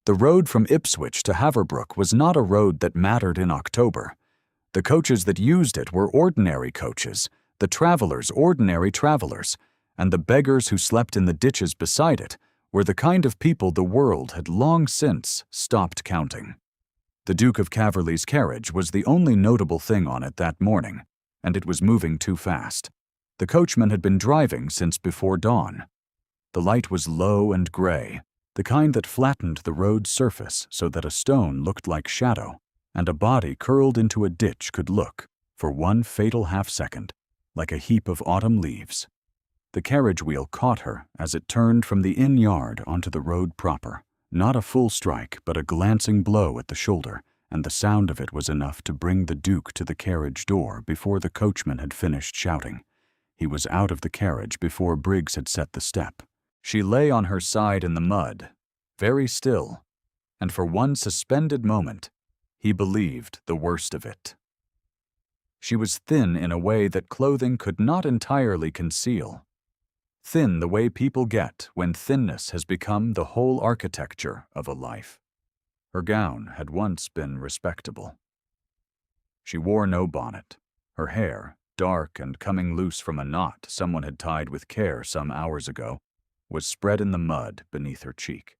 The road from Ipswich to Haverbrook was not a road that mattered in October. The coaches that used it were ordinary coaches, the travelers ordinary travelers, and the beggars who slept in the ditches beside it were the kind of people the world had long since stopped counting. The Duke of Caverley's carriage was the only notable thing on it that morning, and it was moving too fast. The coachman had been driving since before dawn. The light was low and gray, the kind that flattened the road's surface so that a stone looked like shadow, and a body curled into a ditch could look, for one fatal half-second, like a heap of autumn leaves. The carriage wheel caught her as it turned from the inn yard onto the road proper. Not a full strike, but a glancing blow at the shoulder, and the sound of it was enough to bring the Duke to the carriage door before the coachman had finished shouting. He was out of the carriage before Briggs had set the step. She lay on her side in the mud, very still, and for one suspended moment, he believed the worst of it. She was thin in a way that clothing could not entirely conceal. Thin the way people get when thinness has become the whole architecture of a life. Her gown had once been respectable. She wore no bonnet. Her hair, dark and coming loose from a knot someone had tied with care some hours ago, was spread in the mud beneath her cheek.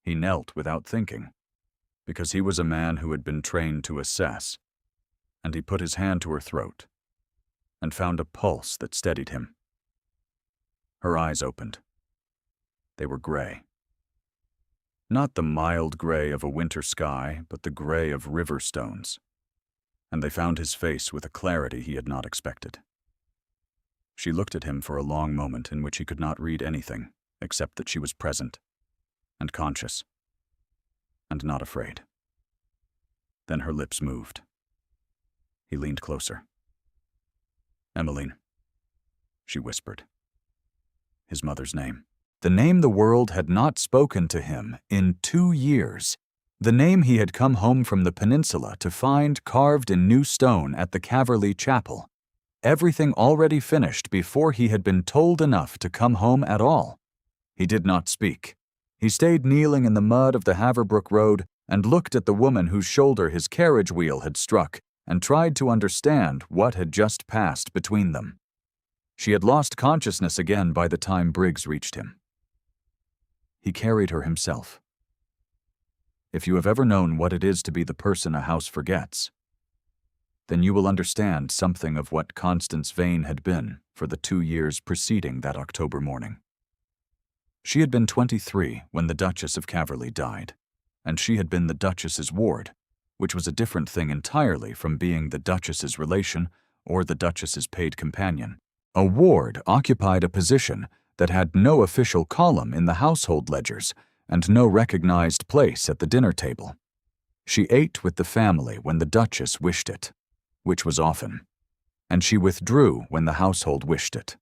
He knelt without thinking, because he was a man who had been trained to assess, and he put his hand to her throat and found a pulse that steadied him. Her eyes opened. They were gray. Not the mild gray of a winter sky, but the gray of river stones, and they found his face with a clarity he had not expected. She looked at him for a long moment in which he could not read anything except that she was present and conscious and not afraid. Then her lips moved. He leaned closer. "Emmeline," she whispered. His mother's name. The name the world had not spoken to him in 2 years. The name he had come home from the peninsula to find carved in new stone at the Caverley Chapel. Everything already finished before he had been told enough to come home at all. He did not speak. He stayed kneeling in the mud of the Haverbrook Road and looked at the woman whose shoulder his carriage wheel had struck and tried to understand what had just passed between them. She had lost consciousness again by the time Briggs reached him. He carried her himself. If you have ever known what it is to be the person a house forgets, then you will understand something of what Constance Vane had been for the 2 years preceding that October morning. She had been 23 when the Duchess of Caverley died, and she had been the Duchess's ward, which was a different thing entirely from being the Duchess's relation or the Duchess's paid companion. A ward occupied a position that had no official column in the household ledgers and no recognized place at the dinner table. She ate with the family when the Duchess wished it, which was often, and she withdrew when the household wished it,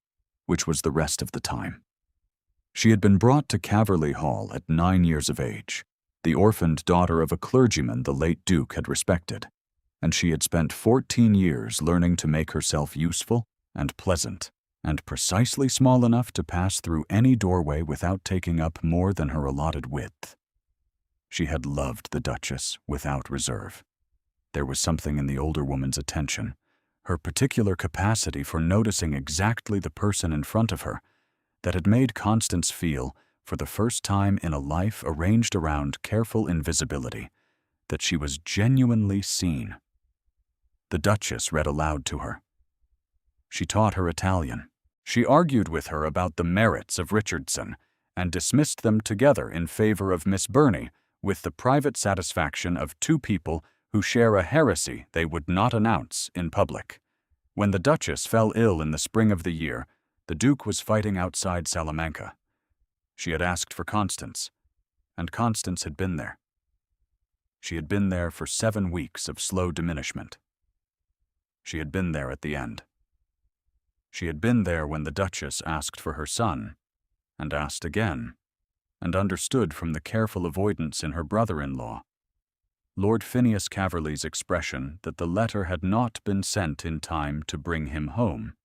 which was the rest of the time. She had been brought to Caverley Hall at 9 years of age, the orphaned daughter of a clergyman the late Duke had respected, and she had spent 14 years learning to make herself useful and pleasant, and precisely small enough to pass through any doorway without taking up more than her allotted width. She had loved the Duchess without reserve. There was something in the older woman's attention, her particular capacity for noticing exactly the person in front of her, that had made Constance feel, for the first time in a life arranged around careful invisibility, that she was genuinely seen. The Duchess read aloud to her. She taught her Italian. She argued with her about the merits of Richardson and dismissed them together in favor of Miss Burney with the private satisfaction of two people who share a heresy they would not announce in public. When the Duchess fell ill in the spring of the year, the Duke was fighting outside Salamanca. She had asked for Constance, and Constance had been there. She had been there for 7 weeks of slow diminishment. She had been there at the end. She had been there when the Duchess asked for her son, and asked again, and understood from the careful avoidance in her brother-in-law, Lord Phineas Caverley's expression that the letter had not been sent in time to bring him home,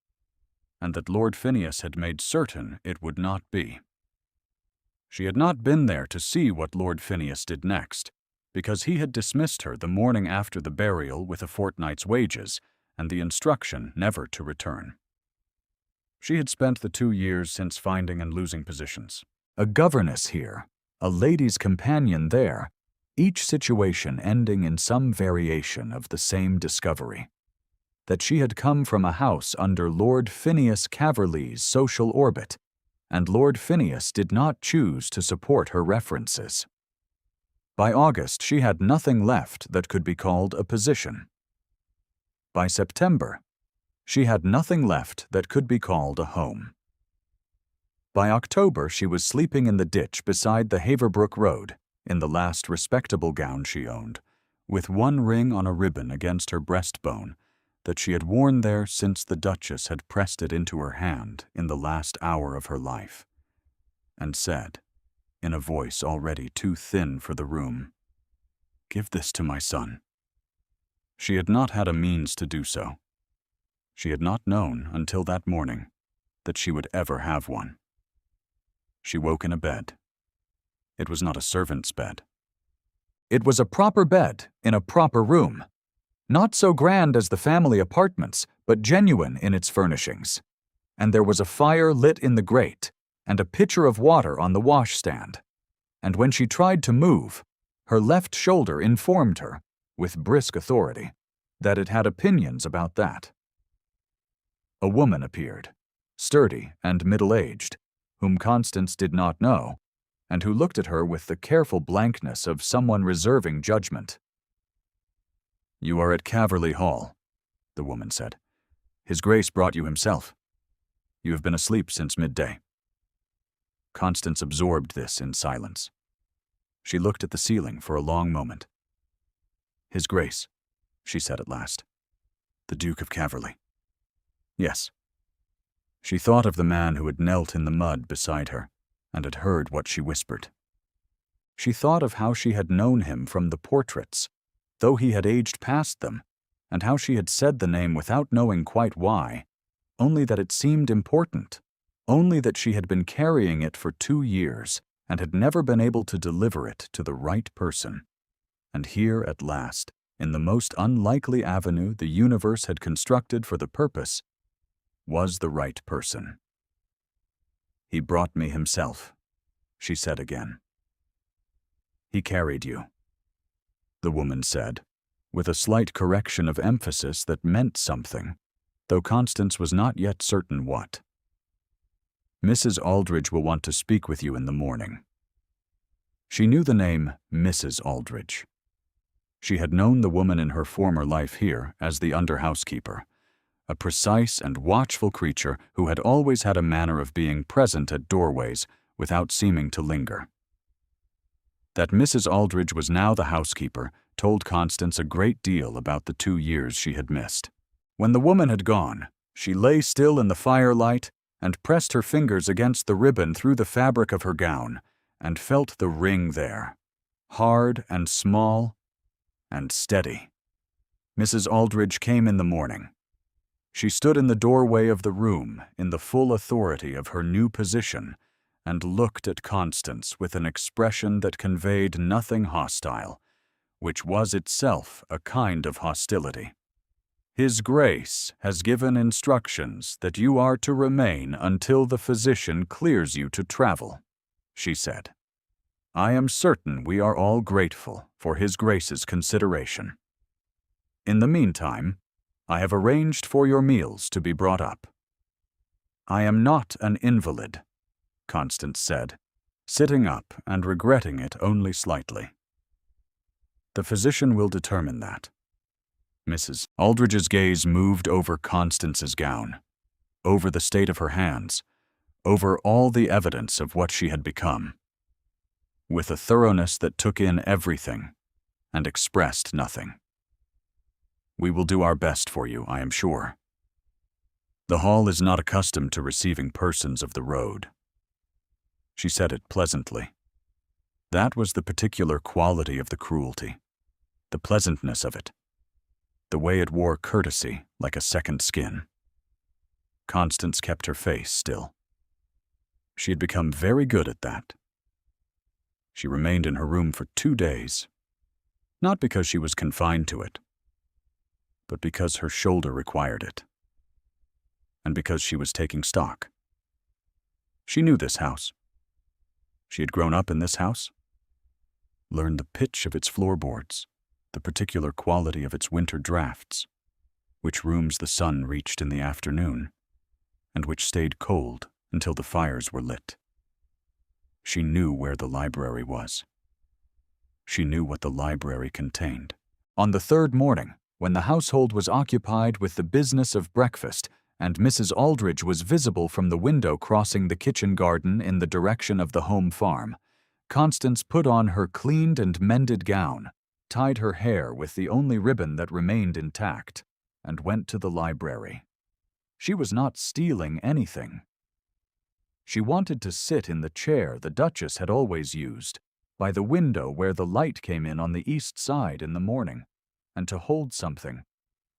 and that Lord Phineas had made certain it would not be. She had not been there to see what Lord Phineas did next, because he had dismissed her the morning after the burial with a fortnight's wages and the instruction never to return. She had spent the 2 years since finding and losing positions. A governess here, a lady's companion there, each situation ending in some variation of the same discovery. That she had come from a house under Lord Phineas Caverley's social orbit, and Lord Phineas did not choose to support her references. By August, she had nothing left that could be called a position. By September, she had nothing left that could be called a home. By October, she was sleeping in the ditch beside the Haverbrook Road, in the last respectable gown she owned, with one ring on a ribbon against her breastbone that she had worn there since the Duchess had pressed it into her hand in the last hour of her life, and said, in a voice already too thin for the room, "Give this to my son." She had not had a means to do so. She had not known until that morning that she would ever have one. She woke in a bed. It was not a servant's bed. It was a proper bed in a proper room, not so grand as the family apartments, but genuine in its furnishings. And there was a fire lit in the grate, and a pitcher of water on the washstand. And when she tried to move, her left shoulder informed her, with brisk authority, that it had opinions about that. A woman appeared, sturdy and middle-aged, whom Constance did not know, and who looked at her with the careful blankness of someone reserving judgment. "You are at Caverley Hall," the woman said. "His Grace brought you himself. You have been asleep since midday." Constance absorbed this in silence. She looked at the ceiling for a long moment. "His Grace," she said at last. "The Duke of Caverley." "Yes." She thought of the man who had knelt in the mud beside her and had heard what she whispered. She thought of how she had known him from the portraits, though he had aged past them, and how she had said the name without knowing quite why, only that it seemed important, only that she had been carrying it for 2 years and had never been able to deliver it to the right person. And here at last, in the most unlikely avenue the universe had constructed for the purpose, was the right person. "He brought me himself," she said again. "He carried you," the woman said, with a slight correction of emphasis that meant something, though Constance was not yet certain what. "Mrs. Aldridge will want to speak with you in the morning." She knew the name Mrs. Aldridge. She had known the woman in her former life here as the under-housekeeper, a precise and watchful creature who had always had a manner of being present at doorways without seeming to linger. That Mrs. Aldridge was now the housekeeper told Constance a great deal about the 2 years she had missed. When the woman had gone, she lay still in the firelight and pressed her fingers against the ribbon through the fabric of her gown and felt the ring there, hard and small and steady. Mrs. Aldridge came in the morning. She stood in the doorway of the room in the full authority of her new position and looked at Constance with an expression that conveyed nothing hostile, which was itself a kind of hostility. "His Grace has given instructions that you are to remain until the physician clears you to travel," she said. "I am certain we are all grateful for His Grace's consideration. In the meantime, I have arranged for your meals to be brought up." "I am not an invalid," Constance said, sitting up and regretting it only slightly. "The physician will determine that." Mrs. Aldridge's gaze moved over Constance's gown, over the state of her hands, over all the evidence of what she had become, with a thoroughness that took in everything and expressed nothing. "We will do our best for you, I am sure. The hall is not accustomed to receiving persons of the road." She said it pleasantly. That was the particular quality of the cruelty, the pleasantness of it, the way it wore courtesy like a second skin. Constance kept her face still. She had become very good at that. She remained in her room for 2 days, not because she was confined to it, but because her shoulder required it, and because she was taking stock. She knew this house. She had grown up in this house, learned the pitch of its floorboards, the particular quality of its winter drafts, which rooms the sun reached in the afternoon, and which stayed cold until the fires were lit. She knew where the library was. She knew what the library contained. On the third morning, when the household was occupied with the business of breakfast, and Mrs. Aldridge was visible from the window crossing the kitchen garden in the direction of the home farm, Constance put on her cleaned and mended gown, tied her hair with the only ribbon that remained intact, and went to the library. She was not stealing anything. She wanted to sit in the chair the Duchess had always used, by the window where the light came in on the east side in the morning, and to hold something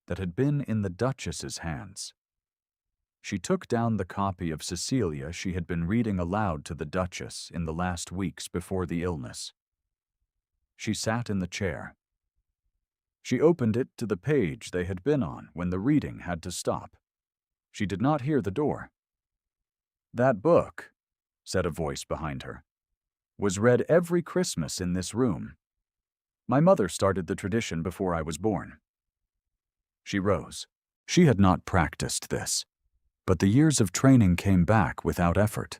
that had been in the Duchess's hands. She took down the copy of Cecilia she had been reading aloud to the Duchess in the last weeks before the illness. She sat in the chair. She opened it to the page they had been on when the reading had to stop. She did not hear the door. "That book," said a voice behind her, "was read every Christmas in this room. My mother started the tradition before I was born." She rose. She had not practiced this, but the years of training came back without effort.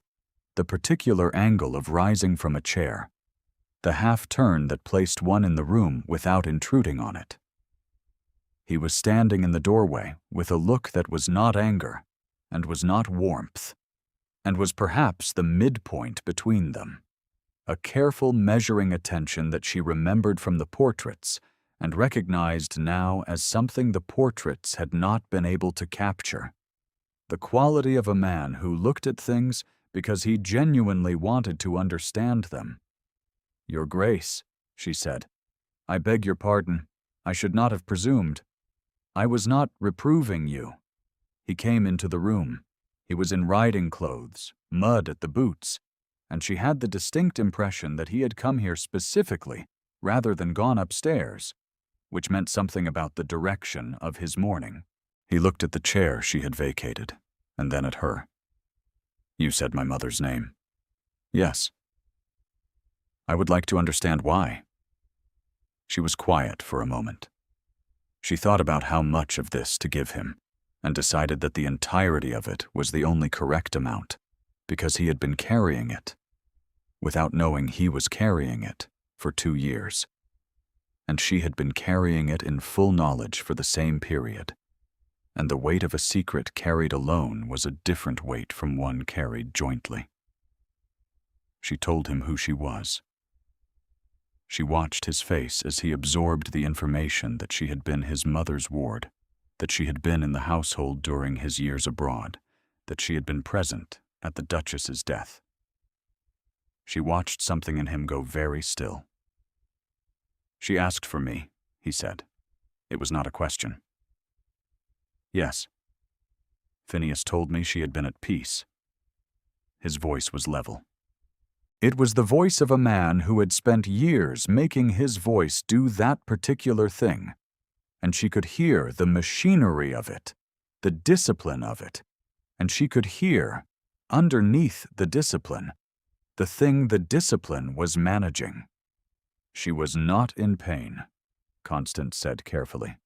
The particular angle of rising from a chair, the half-turn that placed one in the room without intruding on it. He was standing in the doorway with a look that was not anger and was not warmth, and was perhaps the midpoint between them. A careful measuring attention that she remembered from the portraits and recognized now as something the portraits had not been able to capture. The quality of a man who looked at things because he genuinely wanted to understand them. "Your Grace," she said, "I beg your pardon. I should not have presumed. I was not reproving you." He came into the room. He was in riding clothes, mud at the boots, and she had the distinct impression that he had come here specifically rather than gone upstairs, which meant something about the direction of his morning. He looked at the chair she had vacated, and then at her. "You said my mother's name." "Yes." "I would like to understand why." She was quiet for a moment. She thought about how much of this to give him, and decided that the entirety of it was the only correct amount, because he had been carrying it, without knowing he was carrying it, for 2 years. And she had been carrying it in full knowledge for the same period. And the weight of a secret carried alone was a different weight from one carried jointly. She told him who she was. She watched his face as he absorbed the information that she had been his mother's ward, that she had been in the household during his years abroad, that she had been present at the Duchess's death. She watched something in him go very still. "She asked for me," he said. It was not a question. "Yes." Phineas told me she had been at peace. His voice was level. It was the voice of a man who had spent years making his voice do that particular thing, and she could hear the machinery of it, the discipline of it, and she could hear, underneath the discipline, the thing the discipline was managing. "She was not in pain," Constance said carefully.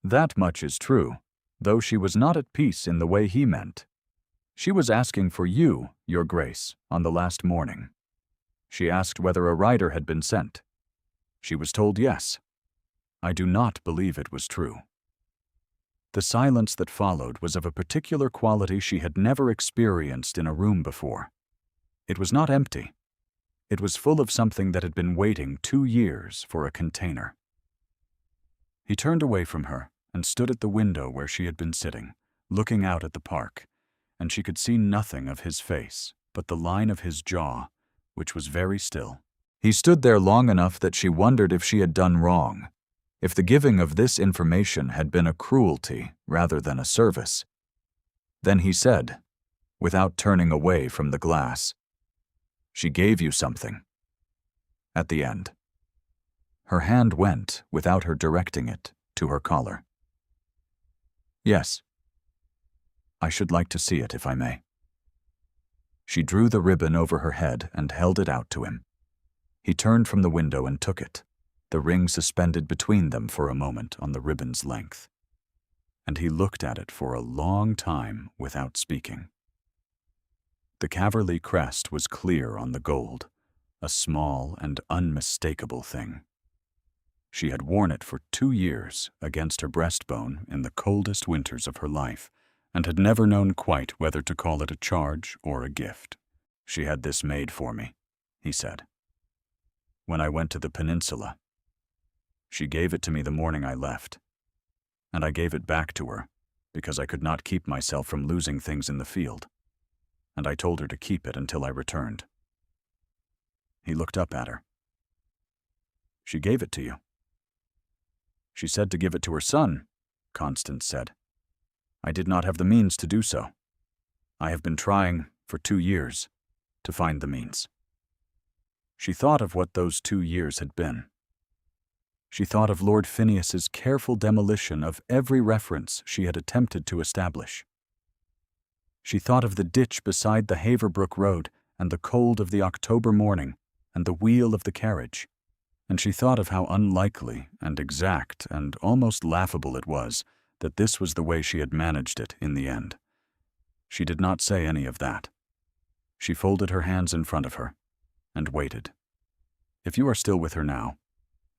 "That much is true, though she was not at peace in the way he meant. She was asking for you, Your Grace, on the last morning. She asked whether a rider had been sent. She was told yes. I do not believe it was true." The silence that followed was of a particular quality she had never experienced in a room before. It was not empty. It was full of something that had been waiting 2 years for a container. He turned away from her and stood at the window where she had been sitting, looking out at the park, and she could see nothing of his face but the line of his jaw, which was very still. He stood there long enough that she wondered if she had done wrong, if the giving of this information had been a cruelty rather than a service. Then he said, without turning away from the glass, "She gave you something." at the end. Her hand went, without her directing it, to her collar. "Yes. I should like to see it, if I may." She drew the ribbon over her head and held it out to him. He turned from the window and took it, the ring suspended between them for a moment on the ribbon's length. And he looked at it for a long time without speaking. The Caverly crest was clear on the gold, a small and unmistakable thing. She had worn it for 2 years against her breastbone in the coldest winters of her life, and had never known quite whether to call it a charge or a gift. "She had this made for me," he said, "when I went to the peninsula. She gave it to me the morning I left, and I gave it back to her because I could not keep myself from losing things in the field, and I told her to keep it until I returned." He looked up at her. "She gave it to you?" "She said to give it to her son," Constance said. "I did not have the means to do so. I have been trying, for 2 years, to find the means." She thought of what those 2 years had been. She thought of Lord Phineas's careful demolition of every reference she had attempted to establish. She thought of the ditch beside the Haverbrook road and the cold of the October morning and the wheel of the carriage, and she thought of how unlikely and exact and almost laughable it was that this was the way she had managed it in the end. She did not say any of that. She folded her hands in front of her and waited. If you are still with her now,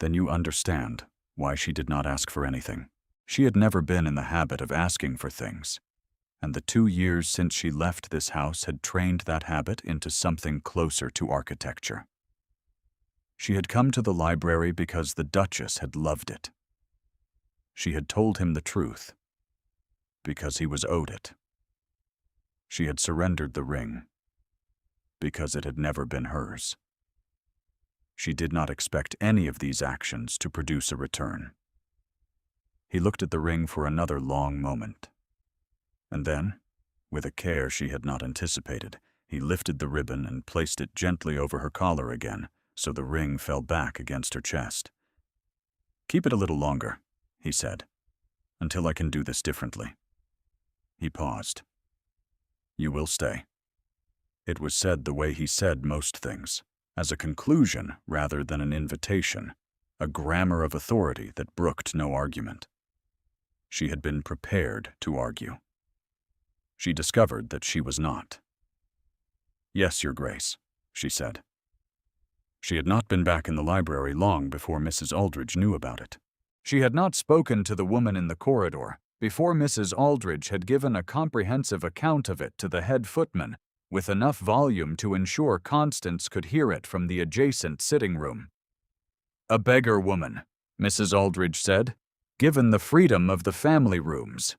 then you understand why she did not ask for anything. She had never been in the habit of asking for things, and the 2 years since she left this house had trained that habit into something closer to architecture. She had come to the library because the Duchess had loved it. She had told him the truth, because he was owed it. She had surrendered the ring, because it had never been hers. She did not expect any of these actions to produce a return. He looked at the ring for another long moment, and then, with a care she had not anticipated, he lifted the ribbon and placed it gently over her collar again, so the ring fell back against her chest. "Keep it a little longer," he said, "until I can do this differently." He paused. "You will stay." It was said the way he said most things, as a conclusion rather than an invitation, a grammar of authority that brooked no argument. She had been prepared to argue. She discovered that she was not. "Yes, Your Grace," she said. She had not been back in the library long before Mrs. Aldridge knew about it. She had not spoken to the woman in the corridor before Mrs. Aldridge had given a comprehensive account of it to the head footman, with enough volume to ensure Constance could hear it from the adjacent sitting room. "A beggar woman," Mrs. Aldridge said, "given the freedom of the family rooms."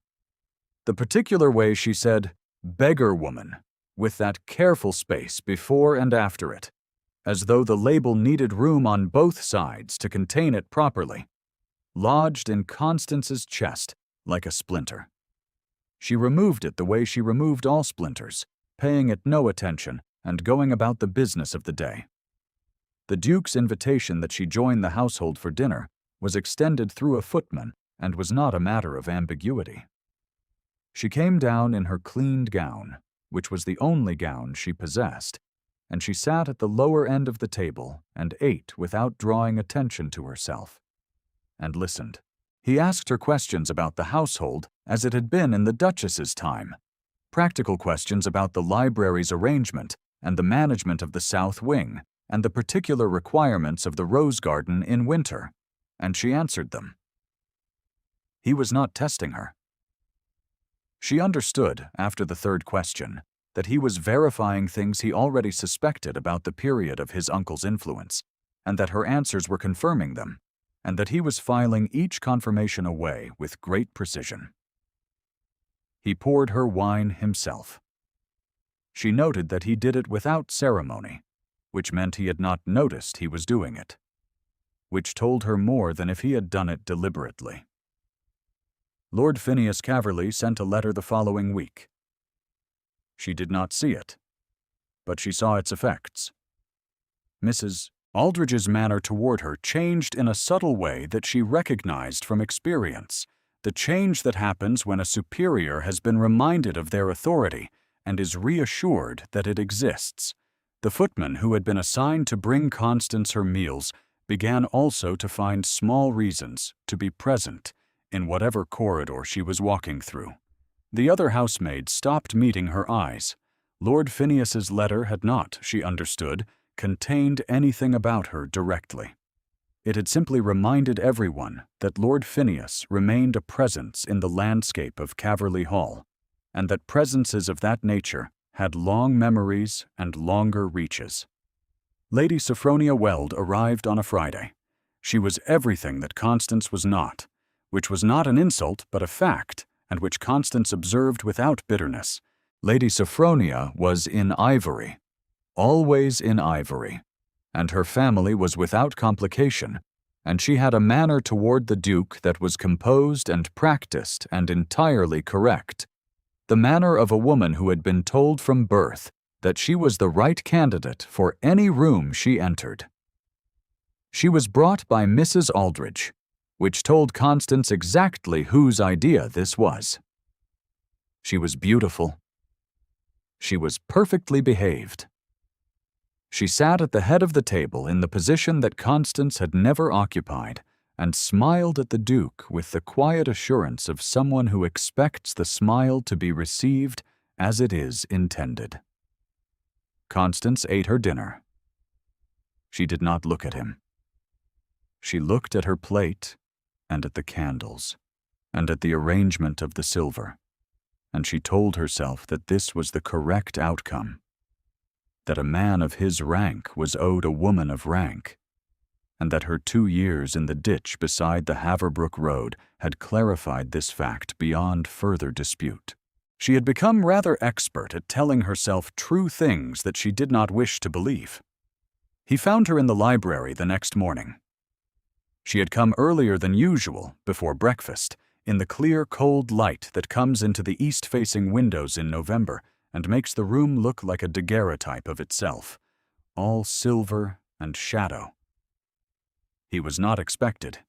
The particular way she said, "beggar woman," with that careful space before and after it, as though the label needed room on both sides to contain it properly, lodged in Constance's chest like a splinter. She removed it the way she removed all splinters, paying it no attention and going about the business of the day. The Duke's invitation that she join the household for dinner was extended through a footman and was not a matter of ambiguity. She came down in her cleaned gown, which was the only gown she possessed, and she sat at the lower end of the table and ate without drawing attention to herself, and listened. He asked her questions about the household as it had been in the Duchess's time, practical questions about the library's arrangement and the management of the south wing and the particular requirements of the rose garden in winter, and she answered them. He was not testing her. She understood, after the third question, that he was verifying things he already suspected about the period of his uncle's influence, and that her answers were confirming them, and that he was filing each confirmation away with great precision. He poured her wine himself. She noted that he did it without ceremony, which meant he had not noticed he was doing it, which told her more than if he had done it deliberately. Lord Phineas Caverly sent a letter the following week. She did not see it, but she saw its effects. Mrs. Aldridge's manner toward her changed in a subtle way that she recognized from experience, the change that happens when a superior has been reminded of their authority and is reassured that it exists. The footman who had been assigned to bring Constance her meals began also to find small reasons to be present in whatever corridor she was walking through. The other housemaids stopped meeting her eyes. Lord Phineas's letter had not, she understood, contained anything about her directly. It had simply reminded everyone that Lord Phineas remained a presence in the landscape of Caverley Hall, and that presences of that nature had long memories and longer reaches. Lady Sophronia Weld arrived on a Friday. She was everything that Constance was not, which was not an insult but a fact, and which Constance observed without bitterness. Lady Sophronia was in ivory, always in ivory, and her family was without complication, and she had a manner toward the Duke that was composed and practiced and entirely correct, the manner of a woman who had been told from birth that she was the right candidate for any room she entered. She was brought by Mrs. Aldridge, which told Constance exactly whose idea this was. She was beautiful. She was perfectly behaved. She sat at the head of the table in the position that Constance had never occupied, and smiled at the Duke with the quiet assurance of someone who expects the smile to be received as it is intended. Constance ate her dinner. She did not look at him. She looked at her plate and at the candles and at the arrangement of the silver, and she told herself that this was the correct outcome, that a man of his rank was owed a woman of rank, and that her 2 years in the ditch beside the Haverbrook Road had clarified this fact beyond further dispute. She had become rather expert at telling herself true things that she did not wish to believe. He found her in the library the next morning. She had come earlier than usual, before breakfast, in the clear, cold light that comes into the east-facing windows in November and makes the room look like a daguerreotype of itself, all silver and shadow. He was not expected.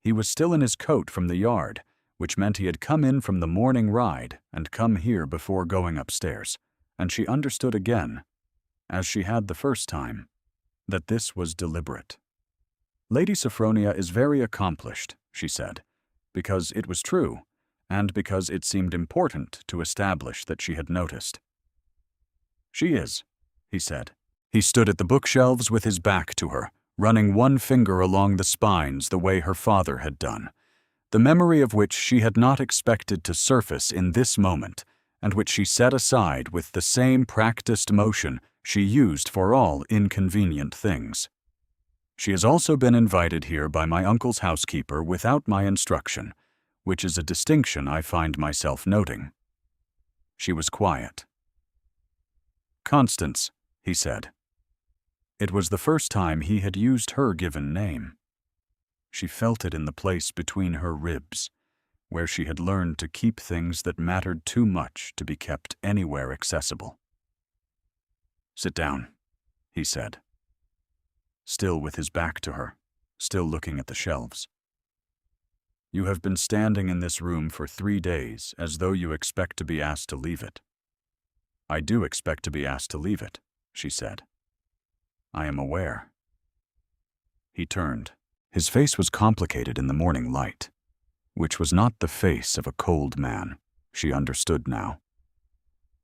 He was still in his coat from the yard, which meant he had come in from the morning ride and come here before going upstairs, and she understood again, as she had the first time, that this was deliberate. Lady Sophronia is very accomplished, she said, because it was true, and because it seemed important to establish that she had noticed. She is, he said. He stood at the bookshelves with his back to her, running one finger along the spines the way her father had done, the memory of which she had not expected to surface in this moment, and which she set aside with the same practiced motion she used for all inconvenient things. She has also been invited here by my uncle's housekeeper without my instruction, which is a distinction I find myself noting. She was quiet. Constance, he said. It was the first time he had used her given name. She felt it in the place between her ribs, where she had learned to keep things that mattered too much to be kept anywhere accessible. Sit down, he said, still with his back to her, still looking at the shelves. You have been standing in this room for 3 days as though you expect to be asked to leave it. I do expect to be asked to leave it, she said. I am aware. He turned. His face was complicated in the morning light, which was not the face of a cold man, she understood now,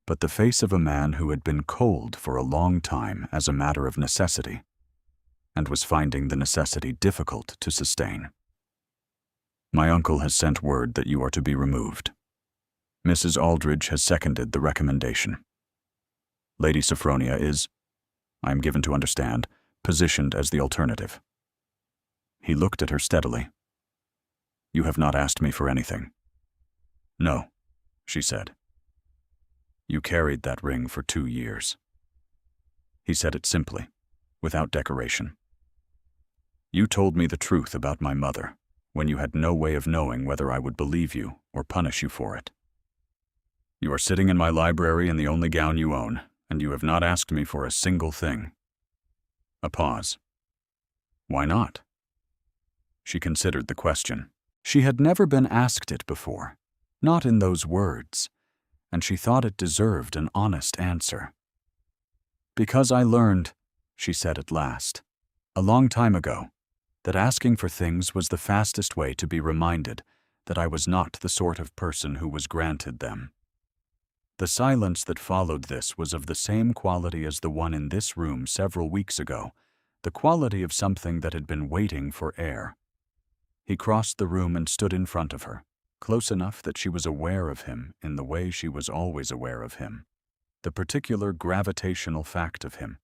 but the face of a man who had been cold for a long time as a matter of necessity, and was finding the necessity difficult to sustain. My uncle has sent word that you are to be removed. Mrs. Aldridge has seconded the recommendation. Lady Sophronia is, I am given to understand, positioned as the alternative. He looked at her steadily. You have not asked me for anything. No, she said. You carried that ring for 2 years. He said it simply, without decoration. You told me the truth about my mother, when you had no way of knowing whether I would believe you or punish you for it. You are sitting in my library in the only gown you own, and you have not asked me for a single thing. A pause. Why not? She considered the question. She had never been asked it before, not in those words, and she thought it deserved an honest answer. Because I learned, she said at last, a long time ago, that asking for things was the fastest way to be reminded that I was not the sort of person who was granted them. The silence that followed this was of the same quality as the one in this room several weeks ago, the quality of something that had been waiting for air. He crossed the room and stood in front of her, close enough that she was aware of him in the way she was always aware of him, the particular gravitational fact of him,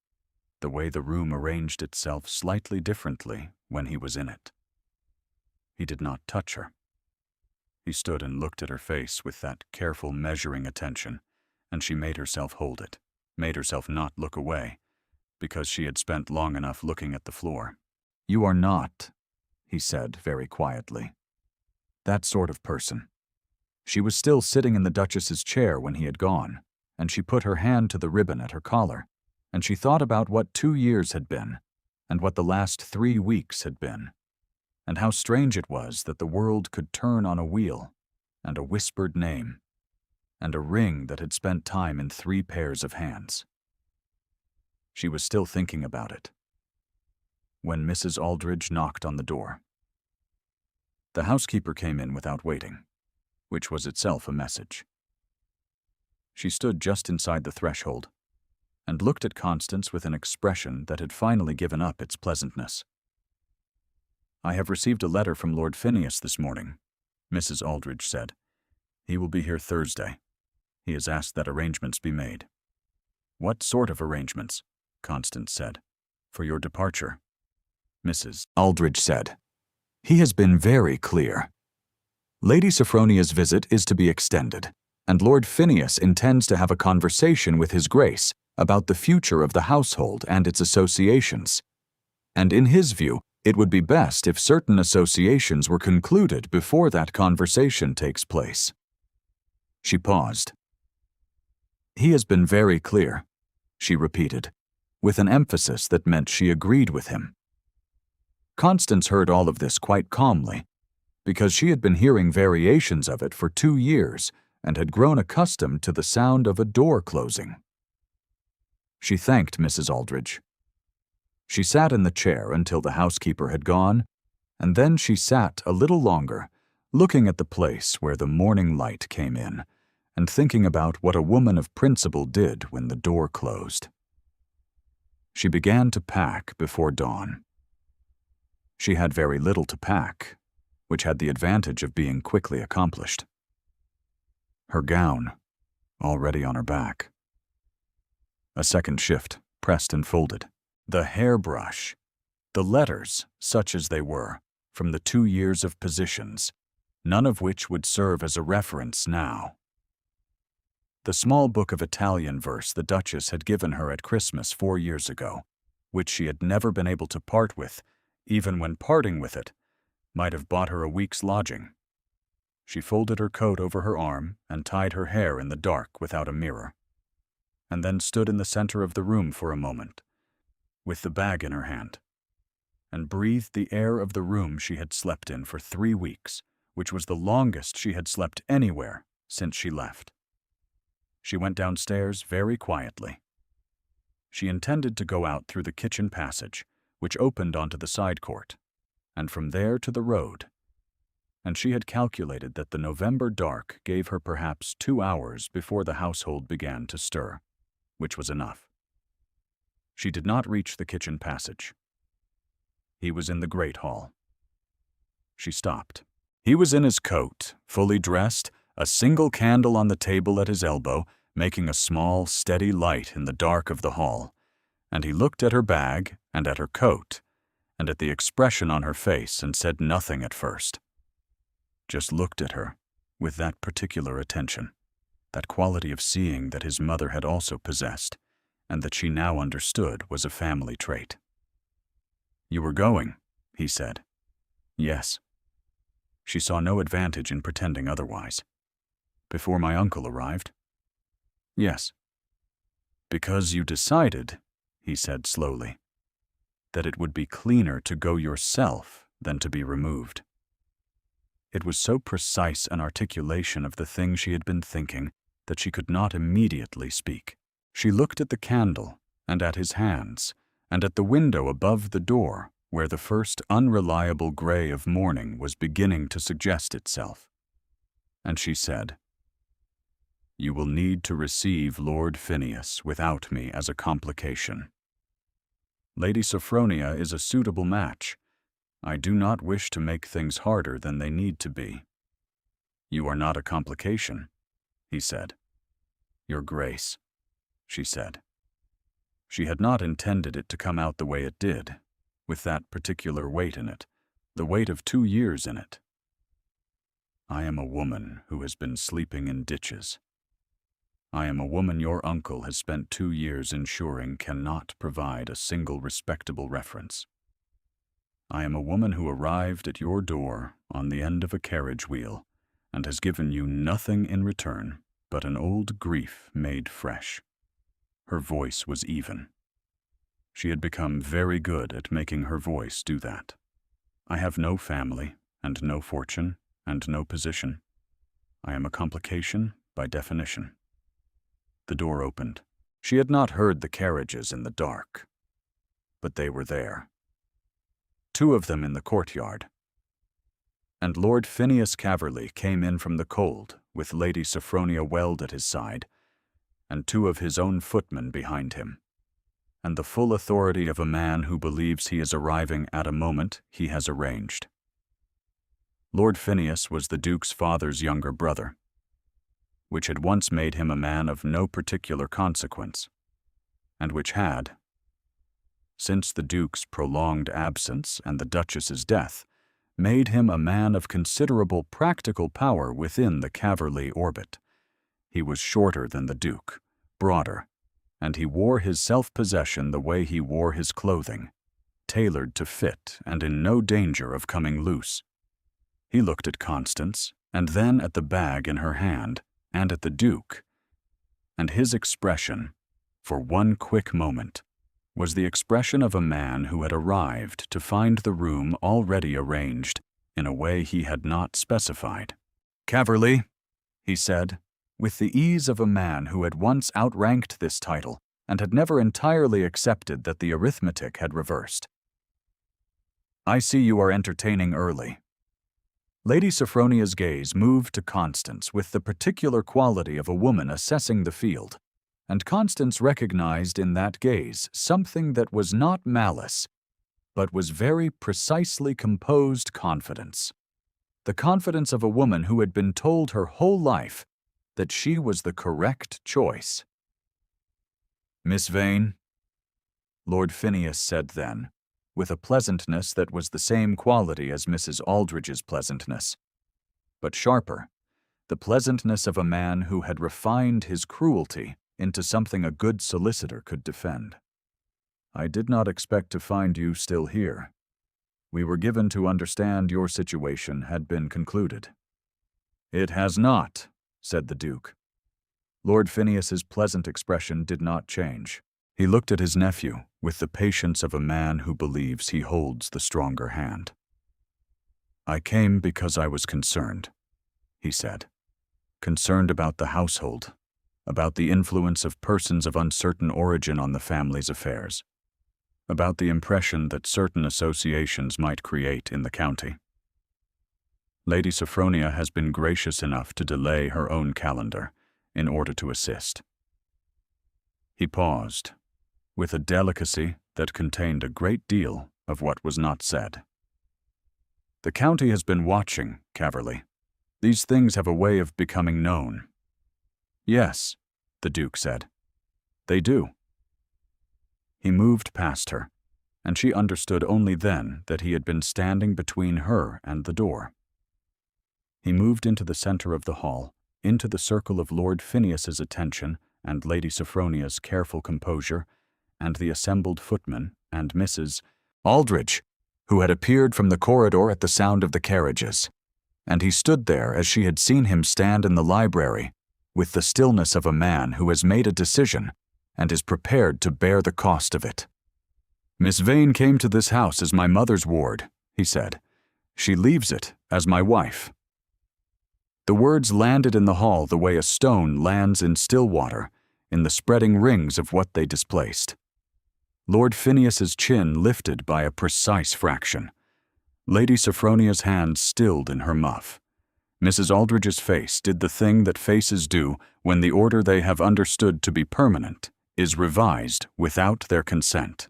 the way the room arranged itself slightly differently when he was in it. He did not touch her. He stood and looked at her face with that careful measuring attention, and she made herself hold it, made herself not look away, because she had spent long enough looking at the floor. You are not, he said very quietly, that sort of person. She was still sitting in the Duchess's chair when he had gone, and she put her hand to the ribbon at her collar, and she thought about what 2 years had been, and what the last 3 weeks had been, and how strange it was that the world could turn on a wheel, and a whispered name, and a ring that had spent time in 3 pairs of hands. She was still thinking about it when Mrs. Aldridge knocked on the door. The housekeeper came in without waiting, which was itself a message. She stood just inside the threshold and looked at Constance with an expression that had finally given up its pleasantness. I have received a letter from Lord Phineas this morning, Mrs. Aldridge said. He will be here Thursday. He has asked that arrangements be made. What sort of arrangements? Constance said. For your departure, Mrs. Aldridge said. He has been very clear. Lady Sophronia's visit is to be extended, and Lord Phineas intends to have a conversation with His Grace about the future of the household and its associations. And in his view, it would be best if certain associations were concluded before that conversation takes place. She paused. He has been very clear, she repeated, with an emphasis that meant she agreed with him. Constance heard all of this quite calmly, because she had been hearing variations of it for 2 years and had grown accustomed to the sound of a door closing. She thanked Mrs. Aldridge. She sat in the chair until the housekeeper had gone, and then she sat a little longer, looking at the place where the morning light came in, and thinking about what a woman of principle did when the door closed. She began to pack before dawn. She had very little to pack, which had the advantage of being quickly accomplished. Her gown, already on her back. A second shift, pressed and folded. The hairbrush. The letters, such as they were, from the 2 years of positions, none of which would serve as a reference now. The small book of Italian verse the Duchess had given her at Christmas 4 years ago, which she had never been able to part with, even when parting with it, might have bought her a week's lodging. She folded her coat over her arm and tied her hair in the dark without a mirror, and then stood in the center of the room for a moment, with the bag in her hand, and breathed the air of the room she had slept in for 3 weeks, which was the longest she had slept anywhere since she left. She went downstairs very quietly. She intended to go out through the kitchen passage, which opened onto the side court, and from there to the road, and she had calculated that the November dark gave her perhaps 2 hours before the household began to stir, which was enough. She did not reach the kitchen passage. He was in the great hall. She stopped. He was in his coat, fully dressed, a single candle on the table at his elbow, making a small, steady light in the dark of the hall, and he looked at her bag and at her coat, and at the expression on her face and said nothing at first. Just looked at her, with that particular attention, that quality of seeing that his mother had also possessed, and that she now understood was a family trait. "You were going," he said. "Yes." She saw no advantage in pretending otherwise. "Before my uncle arrived?" "Yes." "Because you decided," he said slowly, that it would be cleaner to go yourself than to be removed. It was so precise an articulation of the thing she had been thinking that she could not immediately speak. She looked at the candle and at his hands and at the window above the door where the first unreliable gray of morning was beginning to suggest itself. And she said, "You will need to receive Lord Phineas without me as a complication. Lady Sophronia is a suitable match. I do not wish to make things harder than they need to be." "You are not a complication," he said. "Your Grace," she said. She had not intended it to come out the way it did, with that particular weight in it, the weight of 2 years in it. "I am a woman who has been sleeping in ditches. I am a woman your uncle has spent 2 years ensuring cannot provide a single respectable reference. I am a woman who arrived at your door on the end of a carriage wheel and has given you nothing in return but an old grief made fresh." Her voice was even. She had become very good at making her voice do that. "I have no family and no fortune and no position. I am a complication by definition." The door opened. She had not heard the carriages in the dark, but they were there. 2 of them in the courtyard. And Lord Phineas Calverley came in from the cold with Lady Sophronia Weld at his side, and 2 of his own footmen behind him, and the full authority of a man who believes he is arriving at a moment he has arranged. Lord Phineas was the Duke's father's younger brother, which had once made him a man of no particular consequence, and which had, since the Duke's prolonged absence and the Duchess's death, made him a man of considerable practical power within the Calverley orbit. He was shorter than the Duke, broader, and he wore his self-possession the way he wore his clothing, tailored to fit and in no danger of coming loose. He looked at Constance, and then at the bag in her hand, and at the Duke, and his expression, for one quick moment, was the expression of a man who had arrived to find the room already arranged in a way he had not specified. "Calverley," he said, with the ease of a man who had once outranked this title and had never entirely accepted that the arithmetic had reversed. "I see you are entertaining early." Lady Sophronia's gaze moved to Constance with the particular quality of a woman assessing the field, and Constance recognized in that gaze something that was not malice, but was very precisely composed confidence. The confidence of a woman who had been told her whole life that she was the correct choice. "Miss Vane," Lord Phineas said then, with a pleasantness that was the same quality as Mrs. Aldridge's pleasantness, but sharper, the pleasantness of a man who had refined his cruelty into something a good solicitor could defend. "I did not expect to find you still here. We were given to understand your situation had been concluded." "It has not," said the Duke. Lord Phineas's pleasant expression did not change. He looked at his nephew with the patience of a man who believes he holds the stronger hand. "I came because I was concerned," he said. "Concerned about the household, about the influence of persons of uncertain origin on the family's affairs, about the impression that certain associations might create in the county. Lady Sophronia has been gracious enough to delay her own calendar in order to assist." He paused, with a delicacy that contained a great deal of what was not said. "The county has been watching, Calverley. These things have a way of becoming known." "Yes," the Duke said. "They do." He moved past her, and she understood only then that he had been standing between her and the door. He moved into the center of the hall, into the circle of Lord Phineas's attention and Lady Sophronia's careful composure, and the assembled footmen and Mrs. Aldridge, who had appeared from the corridor at the sound of the carriages, and he stood there as she had seen him stand in the library, with the stillness of a man who has made a decision and is prepared to bear the cost of it. "Miss Vane came to this house as my mother's ward," he said. "She leaves it as my wife." The words landed in the hall the way a stone lands in still water, in the spreading rings of what they displaced. Lord Phineas's chin lifted by a precise fraction. Lady Sophronia's hand stilled in her muff. Mrs. Aldridge's face did the thing that faces do when the order they have understood to be permanent is revised without their consent.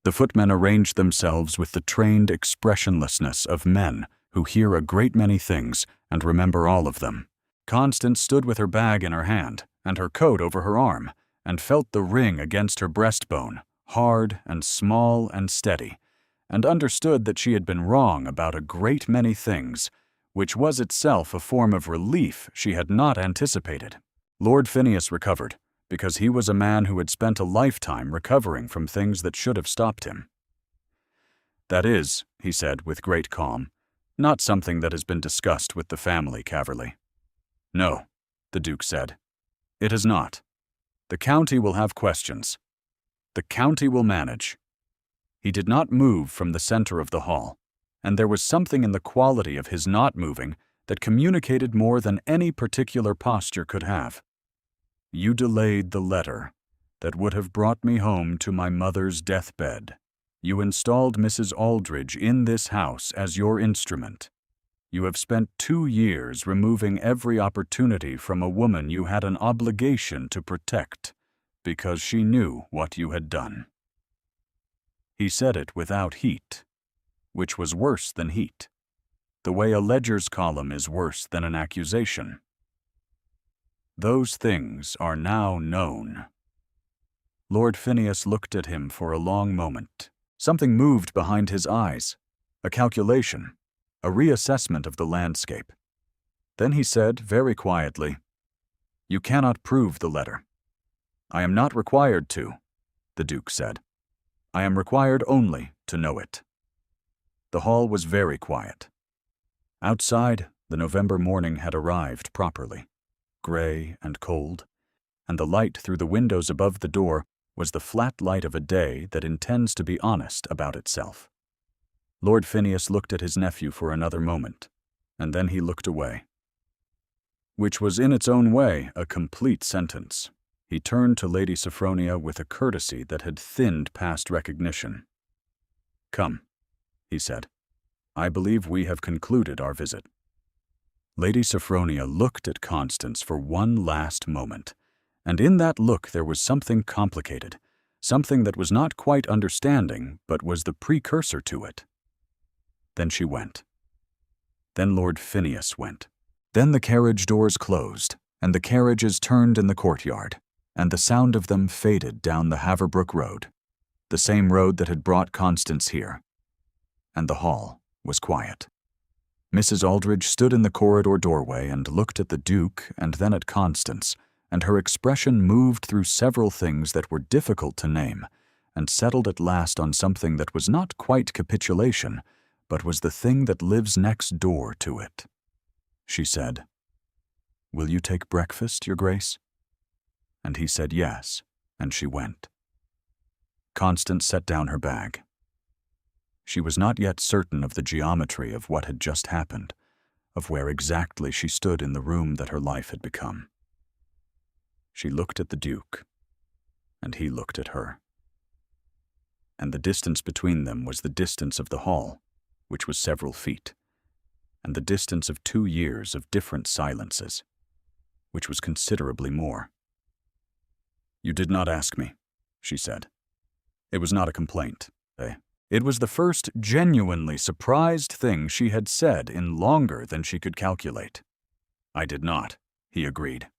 The footmen arranged themselves with the trained expressionlessness of men who hear a great many things and remember all of them. Constance stood with her bag in her hand and her coat over her arm, and felt the ring against her breastbone, hard and small and steady, and understood that she had been wrong about a great many things, which was itself a form of relief she had not anticipated. Lord Phineas recovered, because he was a man who had spent a lifetime recovering from things that should have stopped him. "That is," he said with great calm, "not something that has been discussed with the family, Caverley." "No," the Duke said. "It has not. The county will have questions. The county will manage." He did not move from the center of the hall, and there was something in the quality of his not moving that communicated more than any particular posture could have. "You delayed the letter that would have brought me home to my mother's deathbed. You installed Mrs. Aldridge in this house as your instrument. You have spent 2 years removing every opportunity from a woman you had an obligation to protect because she knew what you had done." He said it without heat, which was worse than heat, the way a ledger's column is worse than an accusation. "Those things are now known." Lord Phineas looked at him for a long moment. Something moved behind his eyes, a calculation, a reassessment of the landscape. Then he said very quietly, "You cannot prove the letter." "I am not required to," the Duke said. "I am required only to know it." The hall was very quiet. Outside, the November morning had arrived properly, gray and cold, and the light through the windows above the door was the flat light of a day that intends to be honest about itself. Lord Phineas looked at his nephew for another moment, and then he looked away. Which was in its own way a complete sentence. He turned to Lady Sophronia with a courtesy that had thinned past recognition. "Come," he said. "I believe we have concluded our visit." Lady Sophronia looked at Constance for one last moment, and in that look there was something complicated, something that was not quite understanding but was the precursor to it. Then she went. Then Lord Phineas went. Then the carriage doors closed, and the carriages turned in the courtyard, and the sound of them faded down the Haverbrook Road, the same road that had brought Constance here. And the hall was quiet. Mrs. Aldridge stood in the corridor doorway and looked at the Duke and then at Constance, and her expression moved through several things that were difficult to name, and settled at last on something that was not quite capitulation, but was the thing that lives next door to it. She said, "Will you take breakfast, Your Grace?" And he said yes, and she went. Constance set down her bag. She was not yet certain of the geometry of what had just happened, of where exactly she stood in the room that her life had become. She looked at the Duke, and he looked at her. And the distance between them was the distance of the hall, which was several feet, and the distance of 2 years of different silences, which was considerably more. "You did not ask me," she said. It was not a complaint, It was the first genuinely surprised thing she had said in longer than she could calculate. "I did not," he agreed.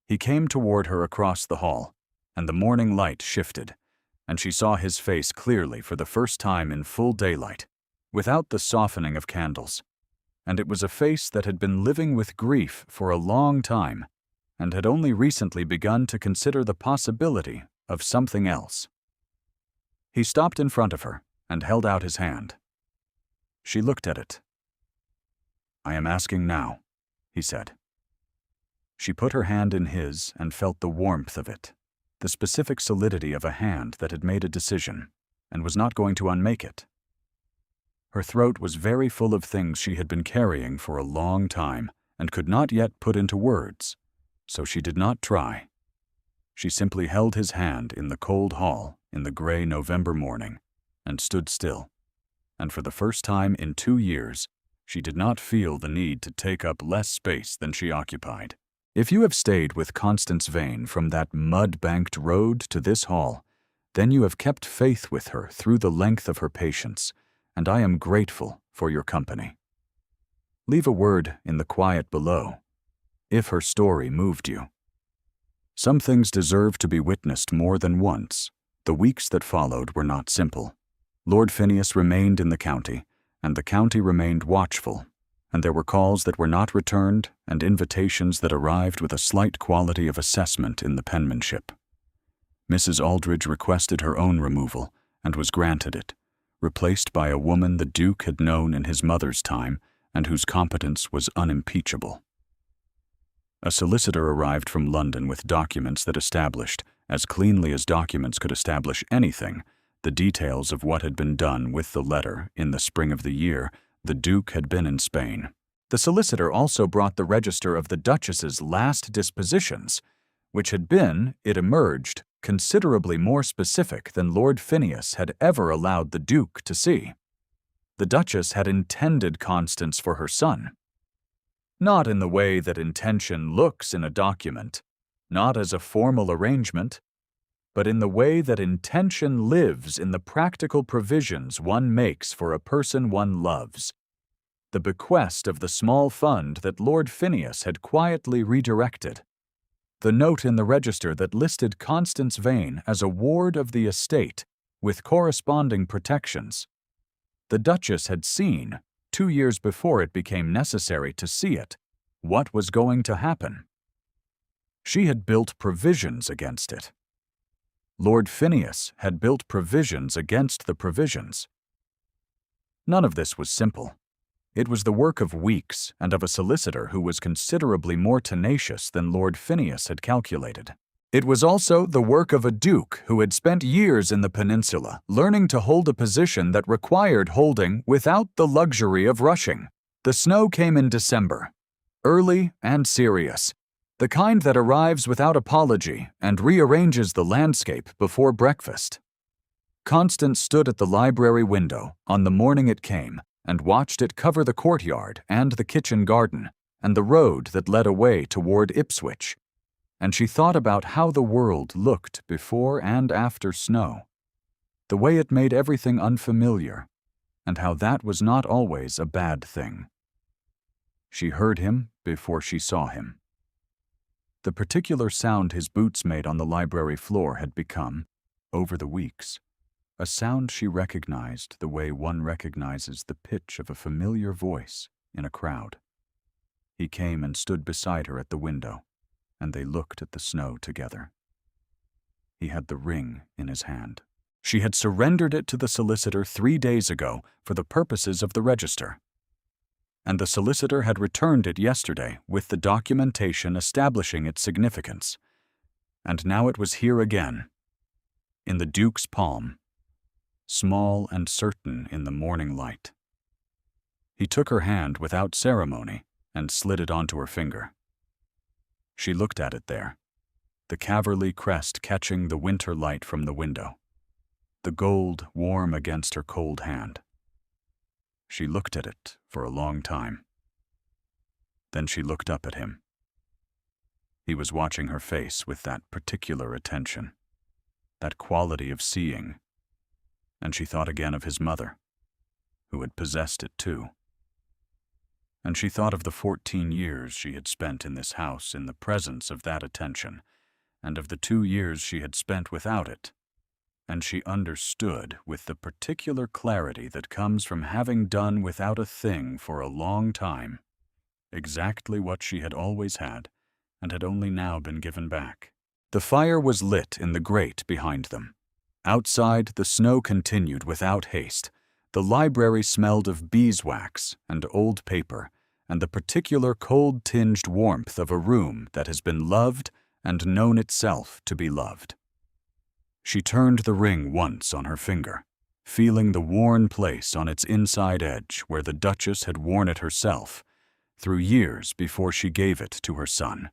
He came toward her across the hall, and the morning light shifted, and she saw his face clearly for the first time in full daylight, without the softening of candles. And it was a face that had been living with grief for a long time, and had only recently begun to consider the possibility of something else. He stopped in front of her and held out his hand. She looked at it. "I am asking now," he said. She put her hand in his and felt the warmth of it, the specific solidity of a hand that had made a decision. and was not going to unmake it. Her throat was very full of things she had been carrying for a long time and could not yet put into words, so she did not try. She simply held his hand in the cold hall in the gray November morning and stood still, and for the first time in 2 years, she did not feel the need to take up less space than she occupied. If you have stayed with Constance Vane from that mud-banked road to this hall, then you have kept faith with her through the length of her patience, and I am grateful for your company. Leave a word in the quiet below, if her story moved you. Some things deserve to be witnessed more than once. The weeks that followed were not simple. Lord Phineas remained in the county, and the county remained watchful, and there were calls that were not returned and invitations that arrived with a slight quality of assessment in the penmanship. Mrs. Aldridge requested her own removal, and was granted it, replaced by a woman the Duke had known in his mother's time and whose competence was unimpeachable. A solicitor arrived from London with documents that established, as cleanly as documents could establish anything, the details of what had been done with the letter in the spring of the year the Duke had been in Spain. The solicitor also brought the register of the Duchess's last dispositions, which had been, it emerged, considerably more specific than Lord Phineas had ever allowed the Duke to see. The Duchess had intended Constance for her son. Not in the way that intention looks in a document, not as a formal arrangement, but in the way that intention lives in the practical provisions one makes for a person one loves. The bequest of the small fund that Lord Phineas had quietly redirected. The note in the register that listed Constance Vane as a ward of the estate with corresponding protections. The Duchess had seen, 2 years before it became necessary to see it, what was going to happen. She had built provisions against it. Lord Phineas had built provisions against the provisions. None of this was simple. It was the work of weeks and of a solicitor who was considerably more tenacious than Lord Phineas had calculated. It was also the work of a duke who had spent years in the peninsula learning to hold a position that required holding without the luxury of rushing. The snow came in December, early and serious, the kind that arrives without apology and rearranges the landscape before breakfast. Constance stood at the library window on the morning it came and watched it cover the courtyard and the kitchen garden and the road that led away toward Ipswich, and she thought about how the world looked before and after snow, the way it made everything unfamiliar, and how that was not always a bad thing. She heard him before she saw him. The particular sound his boots made on the library floor had become, over the weeks, a sound she recognized the way one recognizes the pitch of a familiar voice in a crowd. He came and stood beside her at the window, and they looked at the snow together. He had the ring in his hand. She had surrendered it to the solicitor 3 days ago for the purposes of the register, and the solicitor had returned it yesterday with the documentation establishing its significance. And now it was here again, in the Duke's palm, small and certain in the morning light. He took her hand without ceremony and slid it onto her finger. She looked at it there, the cavalry crest catching the winter light from the window, the gold warm against her cold hand. She looked at it for a long time. Then she looked up at him. He was watching her face with that particular attention, that quality of seeing, and she thought again of his mother, who had possessed it too. And she thought of the 14 years she had spent in this house in the presence of that attention, and of the 2 years she had spent without it, and she understood with the particular clarity that comes from having done without a thing for a long time, exactly what she had always had, and had only now been given back. The fire was lit in the grate behind them. Outside, the snow continued without haste. The library smelled of beeswax and old paper, and the particular cold-tinged warmth of a room that has been loved and known itself to be loved. She turned the ring once on her finger. feeling the worn place on its inside edge where the Duchess had worn it herself, through years before she gave it to her son,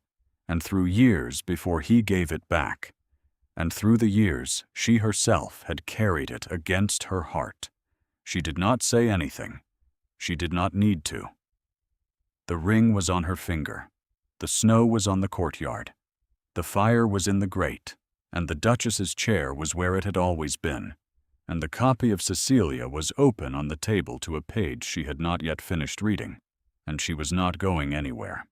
and through years before he gave it back, and through the years she herself had carried it against her heart. She did not say anything. She did not need to. The ring was on her finger. The snow was on the courtyard. The fire was in the grate, and the Duchess's chair was where it had always been, and the copy of Cecilia was open on the table to a page she had not yet finished reading, and she was not going anywhere.